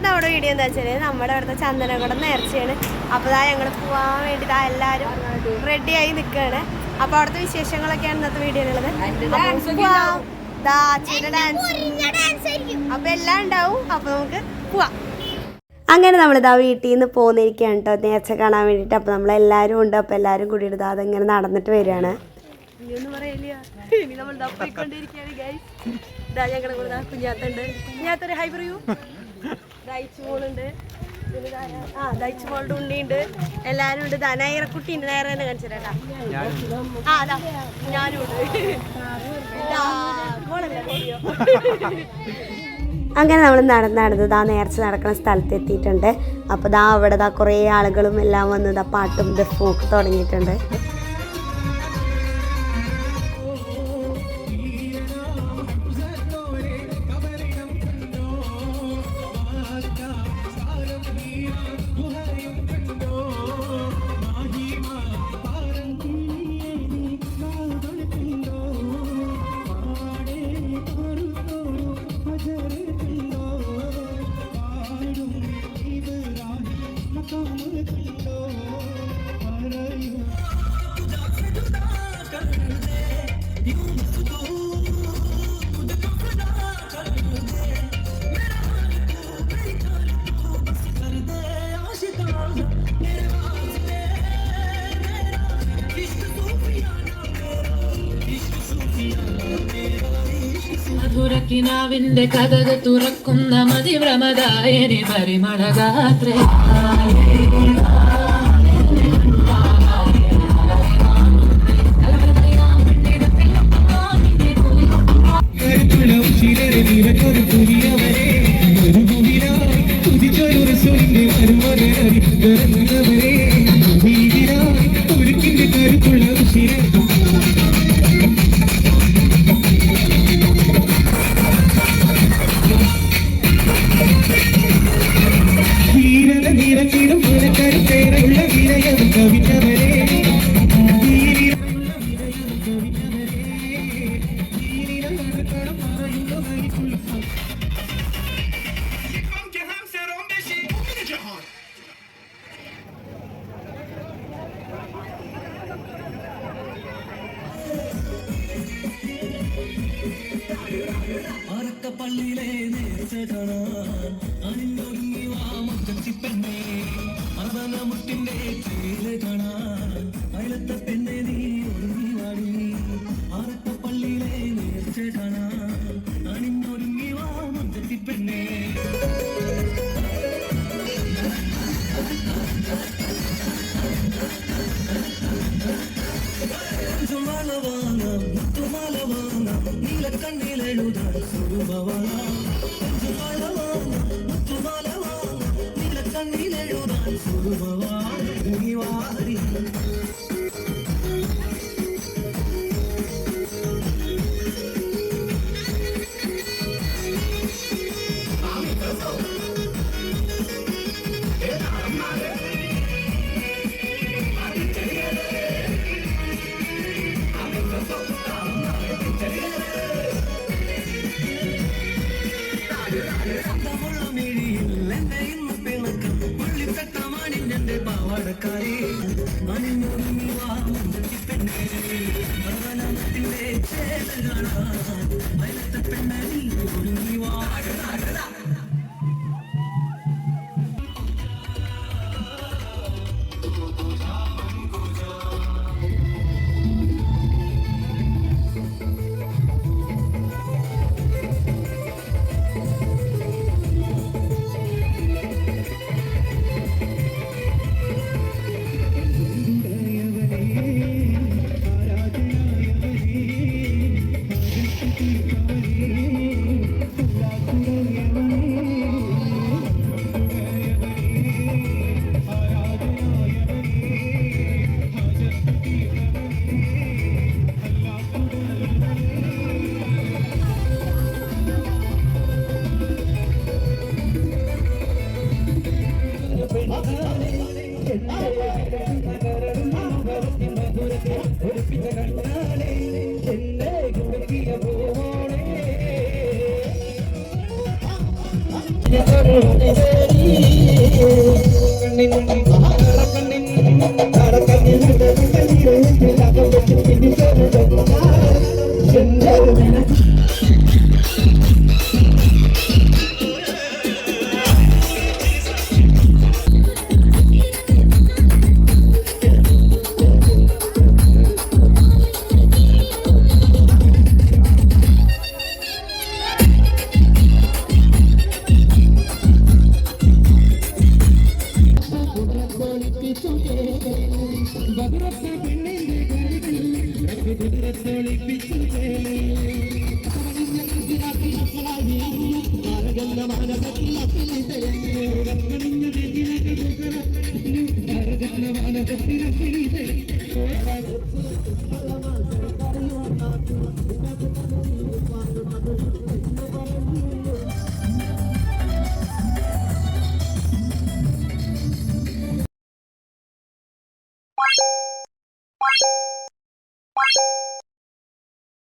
നമ്മുടെ വീഡിയോ എന്താ വെച്ചാൽ നമ്മുടെ അവിടുത്തെ ചന്ദനകുടം നേർച്ചയാണ്. അപ്പോൾ ഞങ്ങൾ പോകാൻ വേണ്ടിയിട്ട് എല്ലാവരും റെഡിയായി നിൽക്കുകയാണ്. അപ്പോൾ അവിടുത്തെ വിശേഷങ്ങളൊക്കെയാണ് ഇന്നത്തെ വീഡിയോയിലുള്ളത്. അപ്പോൾ എല്ലാം ഉണ്ടാവും. അപ്പോൾ നമുക്ക് പോവാം. അങ്ങനെ നമ്മളിതാ വീട്ടിൽ നിന്ന് പോന്നിരിക്കുകയാണ് കേട്ടോ നേർച്ച കാണാൻ വേണ്ടിയിട്ട്. അപ്പോൾ നമ്മളെല്ലാവരും ഉണ്ട്. അപ്പോൾ എല്ലാവരും കൂടിയിട്ട് അതിങ്ങനെ നടന്നിട്ട് വരികയാണ്. ഞങ്ങളുടെ കൂടെ കുഞ്ഞാത്തുണ്ട്. കുഞ്ഞാത്തൊരു ഹൈ പറയൂ. ദൈച്ചുമോളുണ്ട്, ദൈച്ചുമോളുടെ ഉണ്ണിയുണ്ട്, എല്ലാവരും ഉണ്ട്. നയറക്കുട്ടി ഉണ്ട്. നേരെ തന്നെ കാണിച്ചു തരാം. അതാ ഞാനും ഉണ്ട്. അങ്ങനെ നമ്മൾ നടന്നത് നേർച്ച നടക്കുന്ന സ്ഥലത്ത് എത്തിയിട്ടുണ്ട്. അപ്പോൾ അവിടെ കുറേ ആളുകളും എല്ലാം വന്നത് പാട്ടും ദഫും ഒക്കെ തുടങ്ങിയിട്ടുണ്ട്. മധുരക്കിനാവിന്റെ കഥക തുറക്കുന്ന മതിഭ്രമദായനി പരിമളഗാത്രേ പള്ളിയിലെ നേർച്ച കാണാൻ അണിഞ്ഞൊരുങ്ങി വാ മുറ്റത്തി പെണ്ണേ അവനമുട്ടിന്റെ ചേല് കാണാൻ അയലത്തെ പെണ്ണെ നീ ഒരുങ്ങി വാടി ആറക്കപ്പള്ളിയിലെ നേർച്ച കാണാൻ അണിഞ്ഞൊരുങ്ങി വാ മുറ്റത്തി പെണ്ണേ നീലക്കണ്ണിലെഴുതാൻ സുറുമവാടി പാവാടക്കാരി അണിഞ്ഞൊരുങ്ങി വാ മുറ്റത്തി പെണ്ണേ അവനത്തിന്റെ ചേല് കാണാൻ അയലത്തെ പെണ്ണെ നീ ഒരുങ്ങി വാ